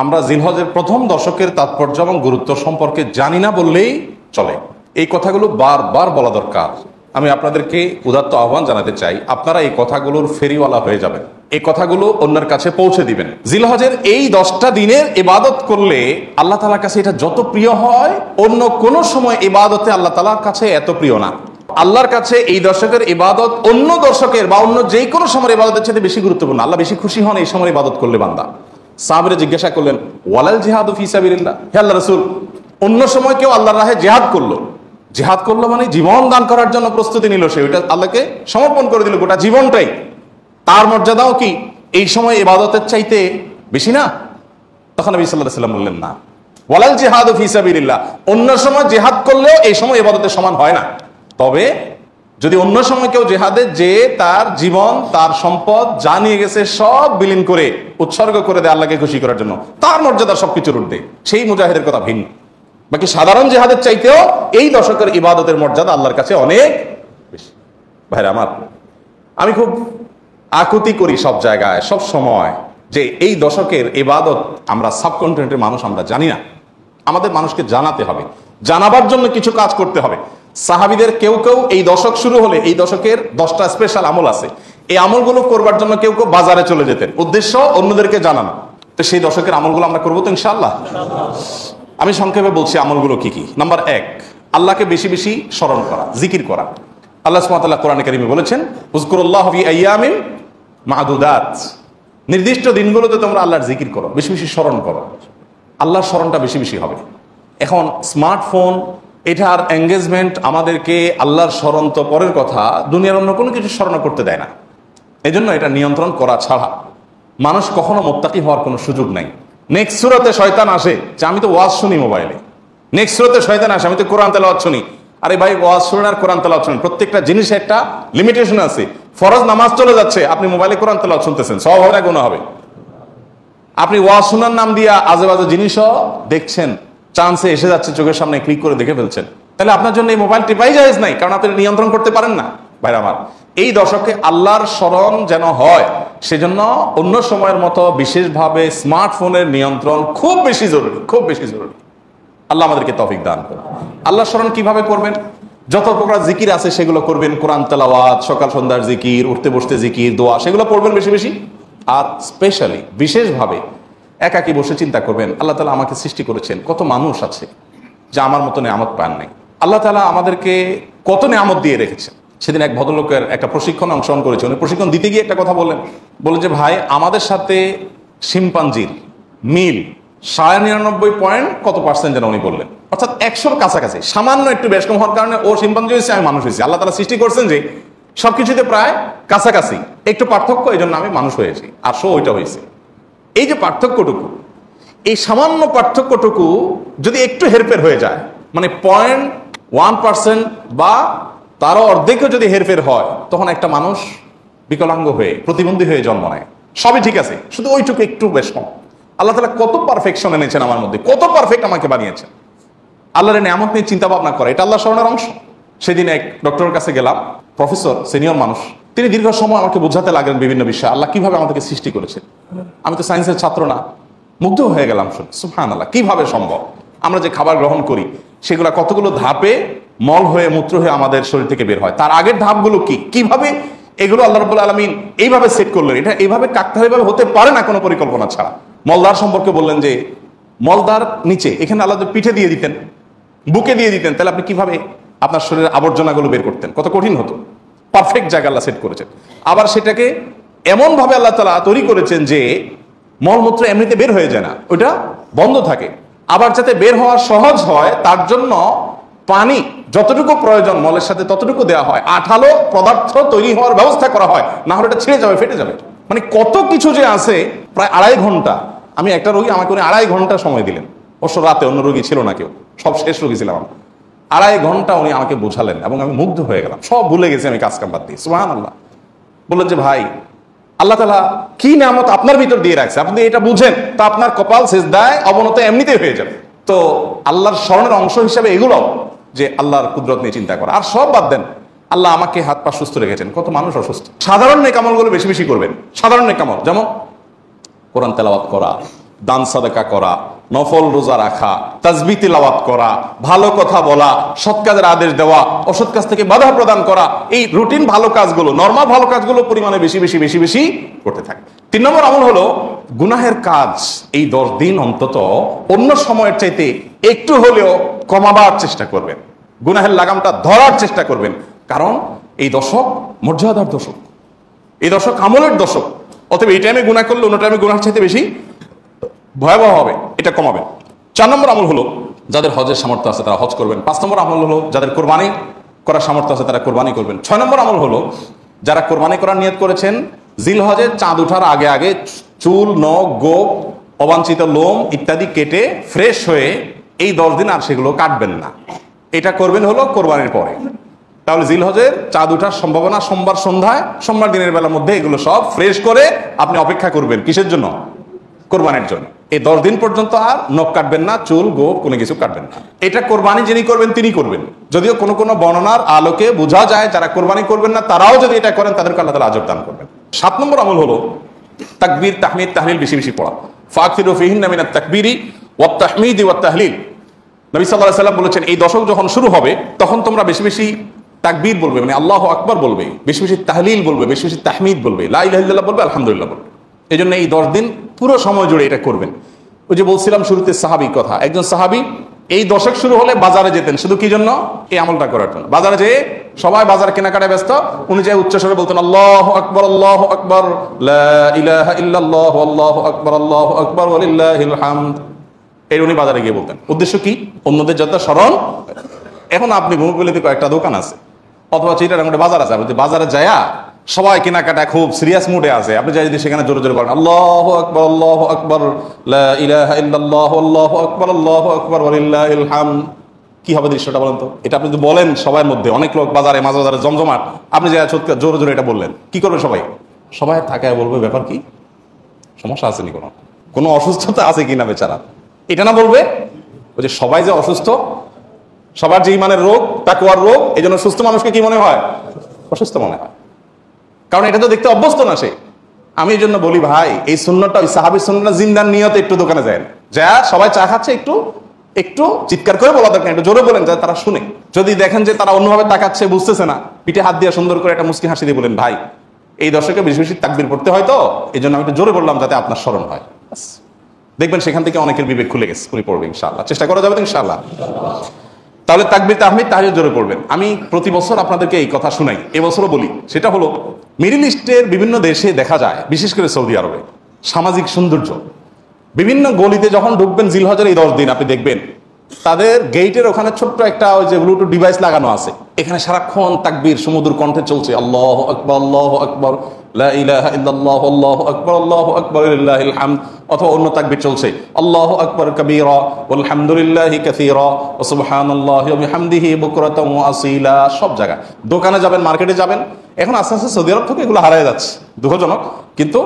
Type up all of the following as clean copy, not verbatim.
আমরা জিলহজের প্রথম দশকের তাৎপর্য এবং গুরুত্ব সম্পর্কে জানি না বললেই চলে। এই কথাগুলো বারবার বলা দরকার। আমি আপনাদেরকে উদাত্ত আহ্বান জানাতে চাই, আপনারা এই কথাগুলোর ফেরিওয়ালা হয়ে যাবেন, এই কথাগুলো অন্যের কাছে পৌঁছে দিবেন। জিলহজের এই 10টা দিনের ইবাদত করলে আল্লাহ তাআলার কাছে এটা যত প্রিয় হয়, অন্য কোনো সময় ইবাদতে আল্লাহ তাআলার কাছে এত প্রিয় না। আল্লাহর কাছে এই দশকের ইবাদত অন্য দশকের বা অন্য যে কোনো সময়ের ইবাদতের চেয়ে বেশি গুরুত্বপূর্ণ। আল্লাহ বেশি খুশি হন এই সময় ইবাদত করলে বান্দা। সাহাবীরা জিজ্ঞাসা করলেন, ওয়ালাল জিহাদু ফি সাবিলিল্লাহ, হে আল্লাহর রাসূল, অন্য সময় কেউ আল্লাহর রাহে জিহাদ করলো মানে জীবন দান করার জন্য প্রস্তুতি নিল, সে ওইটা আল্লাহকে সমর্পণ করে দিল গোটা জীবনটাই, তার মর্যাদাও কি এই সময় ইবাদতের চাইতে বেশি না? তখন নবী সাল্লাল্লাহু আলাইহি ওয়াসাল্লাম বললেন, না, ওয়ালাল জিহাদু ফি সাবিলিল্লাহ, অন্য সময় জিহাদ করলেও এই সময় ইবাদতের সমান হয় না। তবে যদি অন্য সময় কেউ জিহাদে যে তার জীবন তার সম্পদ যা নিয়ে গেছে সব বিলীন করে উৎসর্গ করে দেয় আল্লাহকে খুশি করার জন্য, তার মর্যাদা সবকিছুর ঊর্ধ্বে, সেই মুজাহিদের কথা ভিন্ন। বাকি সাধারণ জিহাদের চাইতেও এই দশকের ইবাদতের মর্যাদা আল্লাহর কাছে অনেক বেশি। ভাইরা আমার, আমি খুব আকুতি করি সব জায়গায় সব সময় যে এই দশকের ইবাদত আমরা সাবকন্টিনেন্টের মানুষ আমরা জানি না। আমাদের মানুষকে জানাতে হবে, জানাবার জন্য কিছু কাজ করতে হবে। সাহাবীদের কেউ কেউ এই দশক শুরু হলে এই দশকের 10টা স্পেশাল আমল আছে, এই আমলগুলো করবার জন্য কেউ কেউ বাজারে চলে যেতেন, উদ্দেশ্য অন্যদেরকে জানানো। তো সেই দশকের আমলগুলো আমরা করবো তো ইনশাআল্লাহ। আমি সংক্ষেপে বলছি আমলগুলো কি কি। নাম্বার 1, আল্লাহকে বেশি বেশি স্মরণ করা, জিকির করা। আল্লাহ সুবহানাহু ওয়া তাআলা কোরআনে কারীমে বলেছেন, উযকুরুল্লাহ ফি আইয়ামিন মা'দুদাত, নির্দিষ্ট দিনগুলোতে তোমরা আল্লাহর জিকির করো, বেশি বেশি স্মরণ করো, আল্লাহর স্মরণটা বেশি বেশি হবে। এখন স্মার্টফোন, এটার এঙ্গেজমেন্ট আমাদেরকে আল্লাহর স্মরণ তো পরের কথা, দুনিয়ার অন্য কোনো কিছু স্মরণ করতে দেয় না। এই জন্য এটা নিয়ন্ত্রণ করা ছাড়া মানুষ কখনো মুত্তাকি হওয়ার কোনো সুযোগ নাই। নেক্সট সূরাতে শয়তান আসে যে আমি তো ওয়াজ শুনি মোবাইলে, নেক্সট সূরাতে শয়তান আসে আমি তো কোরআন তেলাওয়াত শুনি। আরে ভাই, ওয়াজ শুনেন আর কোরআন তেলাওয়াত শুনেন, প্রত্যেকটা জিনিসের একটা লিমিটেশন আছে। ফরজ নামাজ চলে যাচ্ছে, আপনি মোবাইলে কোরআন তেলাওয়াত শুনতেছেন, সওয়াব হবে না গুনাহ হবে? আপনি ওয়াজ শোনার নাম দিয়া আজে বাজে জিনিসও দেখছেন, চান্সে এসে যাচ্ছে চোখের সামনে, ক্লিক করে দেখে ফেলছেন, তাহলে আপনার জন্য এই মোবাইল টিপাই জায়েজ নাই, কারণ আপনি নিয়ন্ত্রণ করতে পারেন না। ভাইরা আমার, এই দশকে আল্লাহর স্মরণ যেন হয়, সেজন্য অন্য সময়ের মতো বিশেষভাবে স্মার্টফোনের নিয়ন্ত্রণ খুব বেশি জরুরি, খুব বেশি জরুরি। আল্লাহ আমাদেরকে তৌফিক দান করুন। আল্লাহর স্মরণ কিভাবে করবেন? যত প্রকার জিকির আছে সেগুলো করবেন, কোরআন তেলাওয়াত, সকাল সন্ধ্যার জিকির, উঠতে বসতে জিকির, দোয়া, সেগুলো পড়বেন বেশি বেশি। আর স্পেশালি বিশেষভাবে একাকী বসে চিন্তা করবেন, আল্লাহ তাআলা আমাকে সৃষ্টি করেছেন, কত মানুষ আছে যা আমার মতো নেয়ামত পান নাই। আল্লাহ তাআলা আমাদেরকে কত নেয়ামত দিয়ে রেখেছেন। সেদিন এক ভদ্রলোকের একটা প্রশিক্ষণে অংশগ্রহণ করেছে, উনি প্রশিক্ষণ দিতে গিয়ে একটা কথা বললেন যে ভাই, আমাদের সাথে শিম্পাঞ্জির মিল 99.9 কত পার্সেন্ট যেন উনি বললেন, অর্থাৎ 100-র কাছাকাছি, সামান্য একটু বেশ কম হওয়ার কারণে ও শিম্পাঞ্জি হয়েছে, আমি মানুষ হয়েছি। আল্লাহ তাআলা সৃষ্টি করছেন যে সবকিছুতে প্রায় কাছাকাছি, একটু পার্থক্য, এই জন্য আমি মানুষ হয়েছি আর সো ওইটা হয়েছে। এই যে পার্থক্যটুকু, এই সামান্য পার্থক্যটুকু যদি একটু হেরফের হয়ে যায়, মানে 0.1% বা তারও অর্ধেকও যদি হেরফের হয়, তখন একটা মানুষ বিকলাঙ্গ হয়ে, প্রতিবন্ধী হয়ে জন্ম নেয়। সবই ঠিক আছে, শুধু ওইটুকু একটু বেশ কম। আল্লাহ তাআলা কত পারফেকশন এনেছেন আমার মধ্যে, কত পারফেক্ট আমাকে বানিয়েছেন। আল্লাহর নেয়ামত নিয়ে চিন্তা ভাবনা করে, এটা আল্লাহর স্মরণের অংশ। সেদিন এক ডক্টরের কাছে গেলাম, প্রফেসর, সিনিয়র মানুষ, তিনি দীর্ঘ সময় আমাকে বোঝাতে লাগলেন বিভিন্ন বিষয়, আল্লাহ কিভাবে আমাদেরকে সৃষ্টি করেছেন। আমি তো সায়েন্সের ছাত্র না, মুগ্ধ হয়ে গেলাম শুনে, সুবহানাল্লাহ, কিভাবে সম্ভব? আমরা যে খাবার গ্রহণ করি সেগুলো কতগুলো ধাপে মল হয়ে, মূত্র হয়ে আমাদের শরীর থেকে বের হয়, তার আগের ধাপগুলো কি, কিভাবে এগুলো আল্লাহ রাব্বুল আলামিন এইভাবে সেট করলেন। এটা এইভাবে কাকতালীয়ভাবে হতে পারে না কোনো পরিকল্পনা ছাড়া। মলদার সম্পর্কে বললেন যে মলদার নিচে, এখানে আল্লাহ পিঠে দিয়ে দিতেন, বুকে দিয়ে দিতেন, তাহলে আপনি কিভাবে আপনার শরীরের আবর্জনাগুলো বের করতেন? কত কঠিন হতো। পারফেক্ট জায়গা আল্লাহ সেট করেছেন। আবার সেটাকে এমনভাবে আল্লাহ তাআলা তৈরি করেছেন যে মলমূত্র এমনিতে বের হয়ে যায় না, ওটা বন্ধ থাকে। আবার যাতে বের হওয়া সহজ হয় তার জন্য পানি যতটুকু প্রয়োজন মলের সাথে ততটুকু দেওয়া হয়, আঠালো পদার্থ তৈরি হওয়ার ব্যবস্থা করা হয়, না হলে এটা ছিঁড়ে যাবে, ফেটে যাবে। মানে কত কিছু যে আছে। প্রায় 2.5 ঘন্টা, আমি একটা রোগী, আমাকে উনি 2.5 ঘন্টা সময় দিলেন। অবশ্য রাতে অন্য রোগী ছিল না, কেউ, সব শেষ রোগী ছিলাম আমি। 2.5 ঘন্টা উনি আমাকে বোঝালেন এবং আমি মুগ্ধ হয়ে গেলাম, সব ভুলে গেছি আমি কাজ কাম বাদ দিয়ে। সুবহানাল্লাহ। বললেন যে ভাই, আল্লাহ তাআলা কি নিয়ামত আপনার ভিতর দিয়ে রাখছে, আপনি এটা বুঝেন তা আপনার কপাল সিজদায় অবনত এমনিতেই হয়ে যাবে। তো আল্লাহর স্মরণের অংশ হিসাবে এগুলো, যে আল্লাহর কুদরত নিয়ে চিন্তা করা। আর সব বাদ দেন, আল্লাহ আমাকে হাত পা সুস্থ রেখেছেন, কত মানুষ অসুস্থ। সাধারণ নেক আমলগুলো বেশি বেশি করবেন। সাধারণ নেক আমল যেমন কোরআন তেলাওয়াত করা, দান সাদাকা করা, নফল রোজা রাখা, তাসবিহ তিলাওয়াত করা, ভালো কথা বলা, সৎ কাজের আদেশ দেওয়া, অসৎ কাজ থেকে বাধা প্রদান করা, এই রুটিন ভালো কাজগুলো, নরমাল ভালো কাজগুলো পরিমাণে বেশি বেশি বেশি বেশি করতে থাকে। 3 নম্বর আমল হলো গুনাহের কাজ এই 10 দিন অন্তত অন্য সময়ের চাইতে একটু হলেও কমাবার চেষ্টা করবেন, গুনাহের লাগামটা ধরার চেষ্টা করবেন। কারণ এই দশক মর্যাদার দশক, এই দশক আমলের দশক। অতএব এই টাইমে গুনাহ করলে অন্য টাইমে গুনাহের চাইতে বেশি ভয়াবহ হবে, এটা কমাবেন। 4 নম্বর আমল হলো যাদের হজের সামর্থ্য আছে তারা হজ করবেন। 5 নম্বর আমল হলো যাদের কোরবানি করার সামর্থ্য আছে তারা কোরবানি করবেন। 6 নম্বর আমল হলো যারা কোরবানি করার নিয়ত করেছেন জিলহজের চাঁদ ওঠার আগে আগে চুল, নখ, গোপ, অবাঞ্ছিত লোম ইত্যাদি কেটে ফ্রেশ হয়ে এই 10 দিন আর সেগুলো কাটবেন না। এটা করবেন হলো কোরবানির পরে। তাহলে জিলহজের চাঁদ ওঠার সম্ভাবনা সোমবার সন্ধ্যায়, সোমবার দিনের বেলার মধ্যে এগুলো সব ফ্রেশ করে আপনি অপেক্ষা করবেন কিসের জন্য? কোরবানির জন্য। এই 10 দিন পর্যন্ত আর নখ কাটবেন না, চুল, গোপ কোনো কিছু কাটবেন না। এটা কোরবানি যিনি করবেন তিনি করবেন। যদিও কোনো কোনো বর্ণনার আলোকে বোঝা যায় যারা কোরবানি করবেন না তারাও যদি এটা করেন তাদেরকে আল্লাহ তাআলা আজর দান করবেন। 7 নম্বর আমল হলো তাকবীর, তাহমিদ, তাহলিল বেশি বেশি পড়া। ফাকসিরু ফিহিন্না মিনাত তাকবীরি ওয়াত তাহমিদি ওয়াত তাহলিল। নবী সাল্লাল্লাহু আলাইহি ওয়াসাল্লাম বলেছেন এই দশক যখন শুরু হবে তখন তোমরা বেশি বেশি তাকবীর বলবে, মানে আল্লাহু আকবার বলবে, বেশি বেশি তাহলিল বলবে, বেশি বেশি তাহমিদ বলবে, লা ইলাহা ইল্লাল্লাহ বলবে, আলহামদুলিল্লাহ বলবে। এই জন্য এই 10 দিন পুরো সময় জুড়ে এটা করবেন। ওই যে বলছিলাম শুরুতে সাহাবী কথা, একজন সাহাবী এই দশক শুরু হলে বাজারে যেতেন শুধু কি জন্য? এই আমলটা করার জন্য। বাজারে যেয়ে সবাই বাজার কেনাকাটায় ব্যস্ত, উনি যে উচ্চস্বরে বলতেন আল্লাহু আকবার, আল্লাহু আকবার, লা ইলাহা ইল্লাল্লাহু, আল্লাহু আকবার, আল্লাহু আকবার, ওয়ালিল্লাহিল হামদ। এই উনি বাজারে গিয়ে বলতেন। উদ্দেশ্য কি? অন্যদের যত স্মরণ। এখন আপনি ভূমিপল্লীতে কয়েকটা দোকান আছে অথবা চিটাগাং বাজার আছে, আপনি বাজারে যায়া সবাই কেনাকাটা খুব সিরিয়াস মুডে আছে, আপনি যাই যদি সেখানে জোরে জোরে বলেন আল্লাহু আকবার, আল্লাহু আকবার, লা ইলাহা ইল্লাল্লাহু, আল্লাহু আকবার, আল্লাহু আকবার, ওয়ালিল্লাহিল হামদ, কি হবে দৃশ্যটা বলেন তো? এটা আপনি যদি বলেন সবার মধ্যে, অনেক লোক বাজারে, মাঝ বাজারে জমজমাট, আপনি যাই জোরে জোরে এটা বললেন, কি করবে সবাই? সবাই তাকায় বলবে ব্যাপার কি, সমস্যা আছে নি, কোনো অসুস্থতা আছে কিনা বেচারা, এটা না বলবে ওই যে সবাই যে অসুস্থ, সবার যে ইমানের রোগ, তাকওয়ার রোগ, এই জন্য সুস্থ মানুষকে কি মনে হয়? অসুস্থ মনে হয়। কারণ এটা তো দেখতে অভ্যস্ত না সে। আমি এই জন্য বলি ভাই, এই সুন্নতটা ওই সাহাবীর সুন্নতটা জিন্দার নিয়তে একটু দোকানে যায়, যা সবাই চা খাচ্ছে একটু একটু চিৎকার করে বলা দরকার, একটু জোরে বলেন যাতে তারা শুনে। যদি দেখেন যে তারা অন্যভাবে তাকাচ্ছে, বুঝতেছে না, পিঠে হাত দিয়ে সুন্দর করে একটা মুচকি হাসি দিয়ে বলেন ভাই এই দর্শকে বেশি বেশি তাকবীর পড়তে হয় তো এই জন্য আমি একটু জোরে বললাম যাতে আপনার স্মরণ হয়। দেখবেন সেখান থেকে অনেকের বিবেক খুলে গেছে, উনি পড়বে ইনশাআল্লাহ। চেষ্টা করা যাবে তো ইনশাআল্লাহ। তাহলে তাকবীর, তাহমিদ, তাহলিল জোরে পড়বেন। আমি প্রতি বছর আপনাদেরকে এই কথা শুনাই, এবছরও বলি। সেটা হলো মিডল ইস্টের বিভিন্ন দেশে দেখা যায়, বিশেষ করে সৌদি আরবে, সামাজিক সৌন্দর্য। বিভিন্ন গলিতে যখন ঢুকবেন জিলহজের এই 10 দিন আপনি দেখবেন তাদের গেটের ওখানে ছোট্ট একটা ওই যে ব্লুটুথ ডিভাইস লাগানো আছে, এখানে সারাক্ষণ তাকবীর সুমধুর কণ্ঠে চলছে, আল্লাহু আকবার, আল্লাহু আকবার, লা ইলাহা ইল্লাল্লাহু, আল্লাহু আকবার, আল্লাহু আকবার, লিল্লাহিল হামদ। অথবা অন্য তাকবীর চলছে, আল্লাহু আকবার কাবীরা ওয়ালহামদুলিল্লাহি কাসীরা ওয়া সুবহানাল্লাহি ওয়া বিহামদিহি বুকরাতান ওয়া আসীলা। সব জায়গায়, দোকানে যাবেন, মার্কেটে যাবেন, এখন আস্তে আস্তে সৌদি আরব থেকে এগুলো হারিয়ে যাচ্ছে, দুঃখজনক, কিন্তু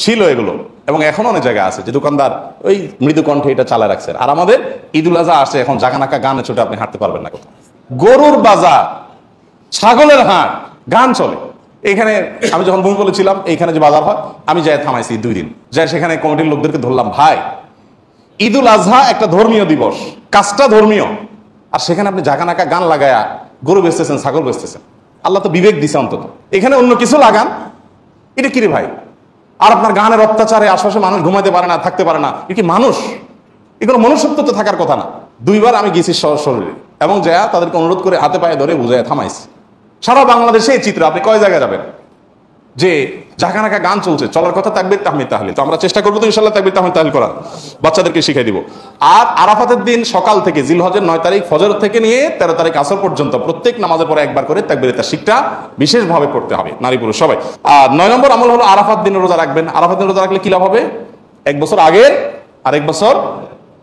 ছিল এগুলো। এবং এখন অনেক জায়গা আছে যে দোকানদার ওই মৃদু কণ্ঠে এটা চালায় রাখছে। আর আমাদের ঈদুল আজহা আসছে, এখন জাগানাকা গানে ছোটে আপনি হাঁটতে পারবেন না কোথাও। গরুর বাজার, ছাগলের হাট, গান চলে। এখানে আমি যখন ভূমিপল্লী ছিলাম, এইখানে যে বাজার হয়, আমি যাই থামাইছি 2 দিন, যাই সেখানে কমিটির লোকদেরকে ধরলাম, ভাই ঈদুল আজহা একটা ধর্মীয় দিবস, কাজটা ধর্মীয়, আর সেখানে আপনি জাগানাকা গান লাগায়া গরু বেচতেছেন, ছাগল বেচতেছেন। আল্লাহ তো বিবেক দিছে অন্তত, এখানে অন্য কিছু লাগান, এটা কি রে ভাই? আর আপনার গানের অত্যাচারে আশপাশে মানুষ ঘুমাইতে পারে না, থাকতে পারে না, এ কি মানুষ? এগুলো মনুষ্যত্ব তো থাকার কথা না। 2 বার আমি গেছি শরীরে, এবং যা তাদেরকে অনুরোধ করে হাতে পায়ে ধরে বুঝায় থামাইছি। সারা বাংলাদেশে এই চিত্র, আপনি কয় জায়গায় যাবেন যে জাগানাকা গান চলছে, চলার কথা তাকবীর, তাহমিদ, তাহলিল। তো আমরা চেষ্টা করবো তো ইনশাআল্লাহ তাকবীর, তাহমিদ, তাহলিল করার, বাচ্চাদেরকে শিখিয়ে দিব। আর আরাফাতের দিন সকাল থেকে, জিলহজের 9 তারিখ ফজর থেকে নিয়ে 13 তারিখ আসর পর্যন্ত প্রত্যেক নামাজের পরে একবার করে তাকবীর তাশরিকটা বিশেষভাবে পড়তে হবে, নারী পুরুষ সবাই। আর 9 নম্বর আমল হলো আরাফাত দিনে রোজা রাখবেন। আরাফাত দিনে রোজা রাখলে কি লাভ হবে? 1 বছর আগের আর 1 বছর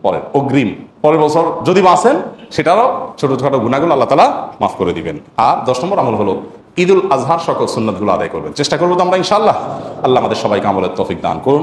পরের অগ্রিম, পরের বছর যদি বাঁচেন সেটারও ছোটখাটো গুনাহগুলো আল্লাহ তাআলা মাফ করে দিবেন। আর 10 নম্বর আমল হলো ঈদুল আজহার সকল সুন্নাতগুলো আদায় করবেন। চেষ্টা করবো তো আমরা ইনশাআল্লাহ। আল্লাহ আমাদের সবাইকে আমলের তৌফিক দান করুন।